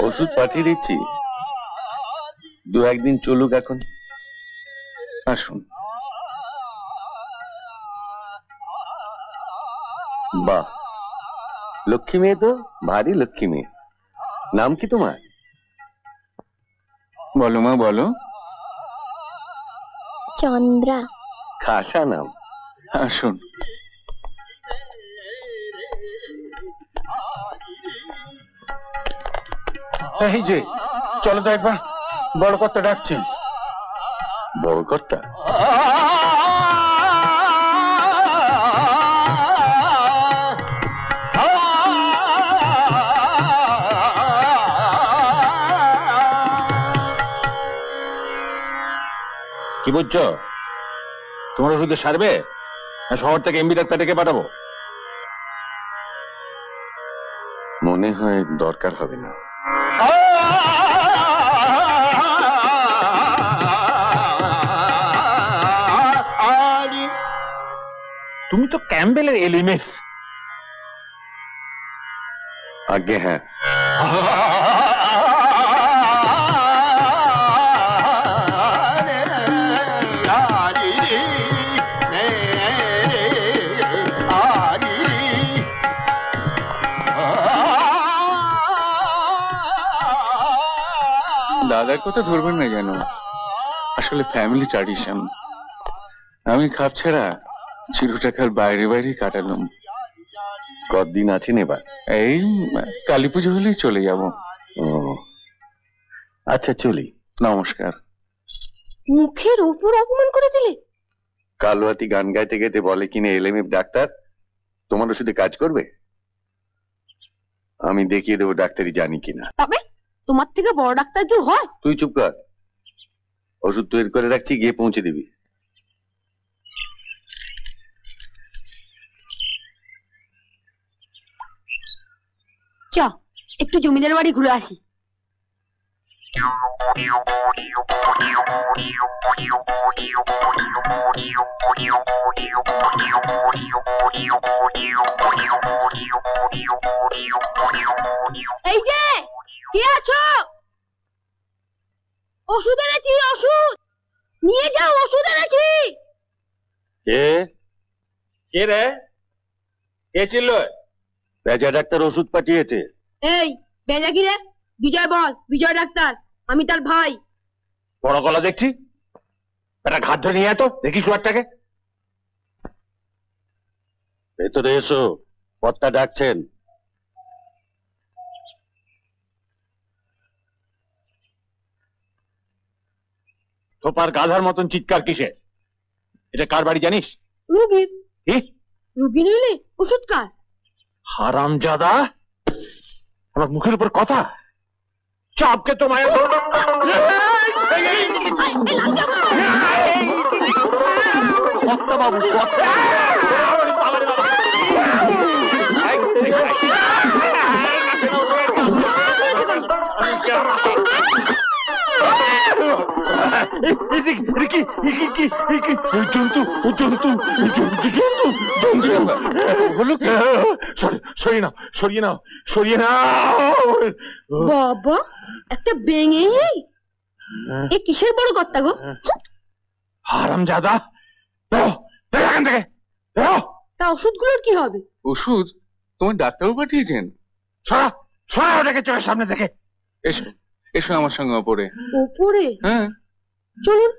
ওষুধ পাঠিয়ে দিচ্ছি, দু একদিন চলুক। এখন আসুন। বাহ, লক্ষ্মী মেয়ে তো, ভারী লক্ষ্মী মেয়ে। নাম কি তোমার? বলো মা বলো। চন্দ্রা। খাসা নাম। আসুন। এই যে চলো তো একবার, বড় কর্তা ডাকছেন। বড় কর্তা? কি বলছো? তোমার ওষুধে সারবে না শহর থেকে এমবি ডাক্তার ডেকে পাঠাবো? মনে হয় দরকার হবে না। তুমি তো ক্যাম্বেলের এলিমেস। আগে হ্যাঁ। দাদার কথা ধরবেন না যেন, আসলে ফ্যামিলি ট্র্যাডিশন। আমি খাপ ছাড়া চিরু টাকার বাইরে বাইরে কাটালাম। কতদিন আছেন এবার? এই কালী পুজো হলেই চলে যাব। ও আচ্ছা, চলি। নমস্কার। মুখের ওপর অপমান করে দিলে। কালুয়াতি গান গাইতে গাইতে বলে কিনা এলএমএফ ডাক্তার, তোমার ওষুধে কাজ করবে? আমি দেখিয়ে দেবো ডাক্তারি জানি কিনা। তবে তোমার থেকে বড় ডাক্তার কেউ হয়? তুই চুপ কর, ওষুধ তৈরি করে রাখছি, গিয়ে পৌঁছে দিবি। চ একটু জমিদার বাড়ি ঘুরে আসি। এই যে কে আছো? ওষুধ এনেছি, ওষুধ নিয়ে যাও, ওষুধ এনেছি। কে? কে রে? কে ছিল? বেজা ডাক্তার ওষুধ পাঠিয়েছে। এই বেজা কি রে? বিজয় বল, বিজয় ডাক্তার, আমি তার ভাই। বড় গলা দেখছি, একটা ঘাট ধরে নিয়ে আয় তো দেখি শুয়ারটাকে। ভেতরে এসো, কর্তা ডাকছেন। থোপার গাধার মতন চিৎকার কিসে? এটা কার বাড়ি জানিস? রুগীর। কি রুগী নিলে ওষুধ কার? হারামজাদা, আমার মুখের উপর কথা। চাপকে তো মায়া বাবু, জন্তু জন্তু জন্তু জন্তু জন্তু হলো কি? সরিয়ে নাও, সরিয়ে নাও, সরিয়ে নাও। বাবা, একটা বেঙে এ কিসের বড় কর্তা গো? হারামজাদা, বেরো বেরো এখান থেকে, বেরো। তা ওষুধগুলোর কি হবে? ওষুধ তোমার ডাক্তারও পাঠিয়েছেন? সরা সরা ওটাকে চোখের সামনে থেকে। এসো এসো আমার সঙ্গে ওপরে। ওপরে? হ্যাঁ চলুন।